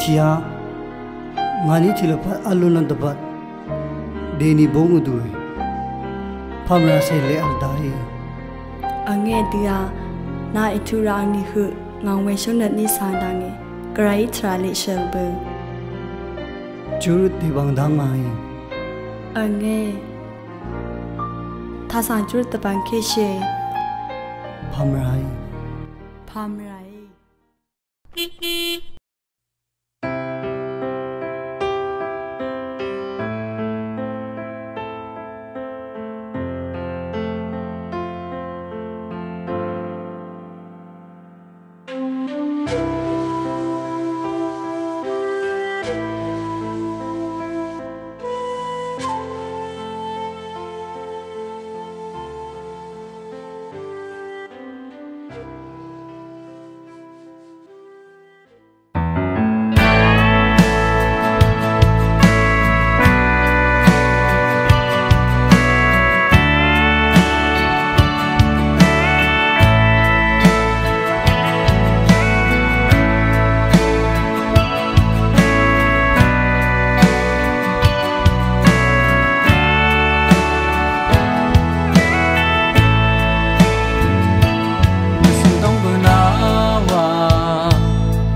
chia ngani thilopat alunan dapat deni bongu dui phamra se le aldai ange dia na itura ni hu ngangwe shonat ni sandange krai trali shelbe churut ti bang dangai ange thasa churut taban ke she phamrai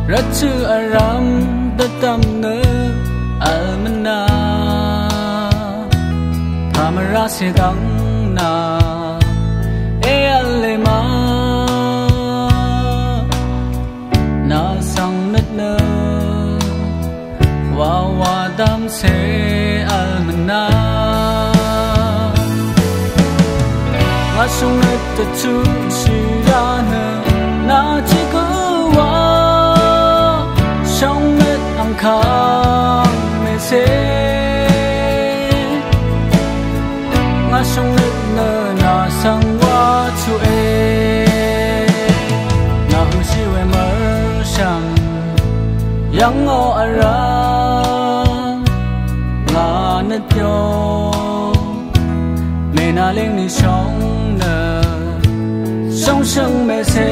Ratu aram datam ne almana Pamara sedang na alema na sang met ne wa dam se almana Masung net tu sirana na chiku trong mết ang khang mê se nga song mết nơ na sang wa chu e na hu si we mer sham yang o ara nga na tyo me na ling ni song nơ song sung mê se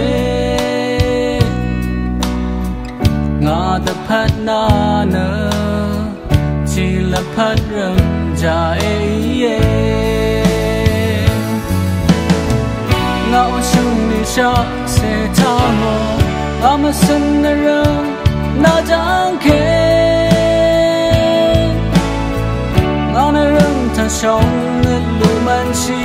nga ta phat na nơ chỉ là phat rừng già ye nga o sung ni sha se ta mo nga ma sun na rừng na jang ke nga na rừng ta song na lu man chi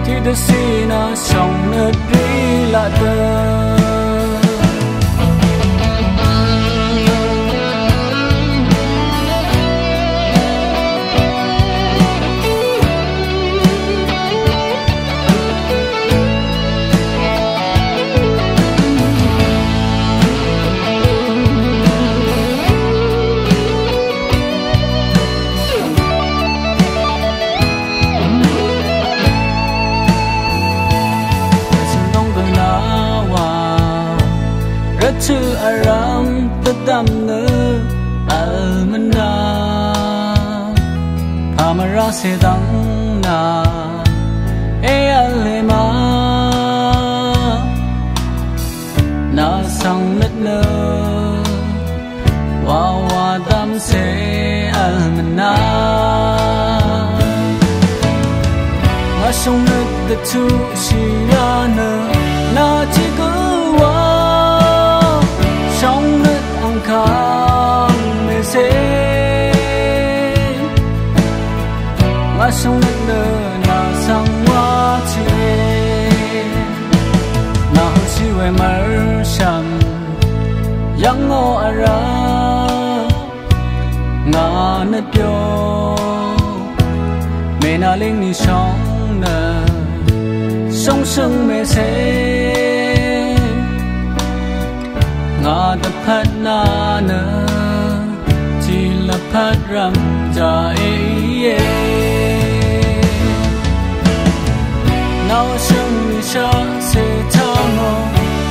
ti de si na song na ri la de Ratu aram tadam ne almana Pamara sedang na alema na sang met ne wa dam se almana Nga song net the tu sirana na chiku wa trong đất ang khang mê se nga song đất nơ na sang wa chi na hu si we mar sham yang o ara nga na pyo me na ling ni song na song sung mê se nga ta phat na nơ chỉ là phat ram ja ye nào sung ni sha se ta mo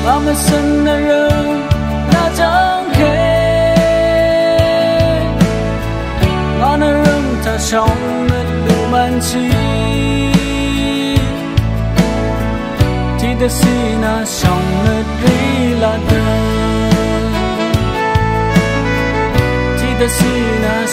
nga ma sun na rừng na jang ke nga na rừng ta song na lu man chi ti de si na song na ri là đời chỉ ta suy na